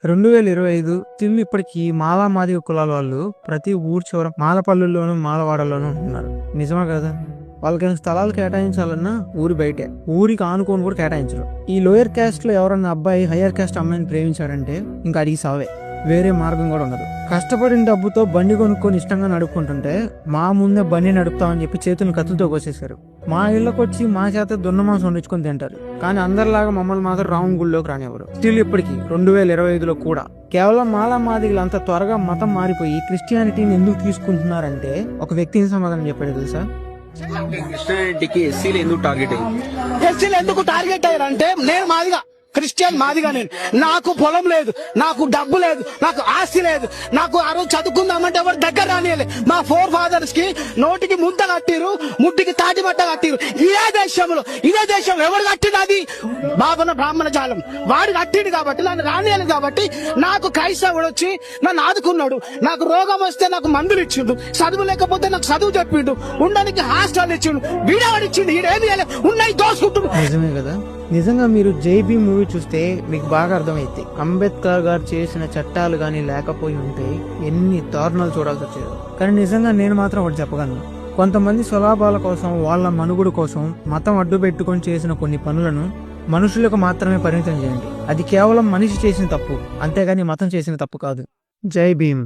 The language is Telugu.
2025 స్టిల్ ఇప్పటికీ మాలా మాదిగ కులాల వాళ్ళు ప్రతి ఊరు చివర మాలపల్లుల్లోనూ మాలవాడల్లోనూ ఉంటున్నారు. నిజమా కదా? వాళ్ళకైనా స్థలాలు కేటాయించాలన్నా ఊరి బయటే, ఊరికి ఆనుకోని కూడా కేటాయించరు. ఈ లోయర్ క్యాస్ట్ లో ఎవరన్నా అబ్బాయి హయ్యర్ క్యాస్ట్ అమ్మాయిని ప్రేమించాడంటే ఇంకా అడిగి సావే, వేరే మార్గం కూడా ఉండదు. కష్టపడిన డబ్బుతో బండి కొనుక్కొని ఇష్టంగా నడుపుకుంటుంటే మా ముందే బండి నడుపుతామని చెప్పి చేతులను కత్తులతో కోసేశారు. మా ఇళ్ళకి వచ్చి మా చేత దున్న మాంసం వండించుకొని తింటారు. కానీ అందరిలాగా మమ్మల్ని మాత్రం రావణ గుళ్ళోకి రానివ్వరు. స్టిల్ ఇప్పటికీ 2025లో కూడా కేవలం మాలా మాదిగలు అంత త్వరగా మతం మారిపోయి క్రిస్టియానిటీని ఎందుకు తీసుకుంటున్నారంటే ఒక వ్యక్తిని సమాధానం చెప్పాడు తెలుసా? క్రిస్టియానిటీకి ఎస్సీలు ఎందుకు టార్గెట్ అయ్యింది? ఎస్సీలు ఎందుకు టార్గెట్ అయ్యారంటే నేను మాదిగా క్రిస్టియన్ మాదిగా, నేను నాకు పొలం లేదు, నాకు డబ్బు లేదు, నాకు ఆస్తి లేదు, నాకు ఆ రోజు చదువుకుందామంటే ఎవరు దగ్గర రానియలే. మా ఫోర్ ఫాదర్స్ కి నోటికి ముంత కట్టిరు, ముట్టికి తాటి మట్ట కట్టిరు. ఇదే దేశంలో ఎవరు కట్టిన అది బాబన బ్రాహ్మణ జాలం వాడు కట్టిండు కాబట్టి నన్ను రానియాలి. కాబట్టి నాకు క్రైస్తవుడు వచ్చి నన్ను ఆదుకున్నాడు. నాకు రోగం వస్తే నాకు మందులు ఇచ్చిండు, చదువు లేకపోతే నాకు చదువు చెప్పిండు, ఉండడానికి హాస్టల్ ఇచ్చిండు, వీడవాడు ఇచ్చిండు. ఈడేమి ఉన్నాయి దోసుకుంటున్నాడు. నిజమే కదా? నిజంగా మీరు జై భీమ్ మూవీ చూస్తే మీకు బాగా అర్థమైంది. అంబేద్కర్ గారు చేసిన చట్టాలు గానీ లేకపోయి ఉంటే ఎన్ని దారుణాలు చూడాల్సి వచ్చేది. కానీ నిజంగా నేను మాత్రం ఒకటి చెప్పగలను, కొంతమంది స్వలాభాల కోసం, వాళ్ళ మనుగుడు కోసం మతం అడ్డు పెట్టుకొని చేసిన కొన్ని పనులను మనుషులకు మాత్రమే పరిమితం చేయండి. అది కేవలం మనిషి చేసిన తప్పు, అంతేగాని మతం చేసిన తప్పు కాదు. జై భీమ్.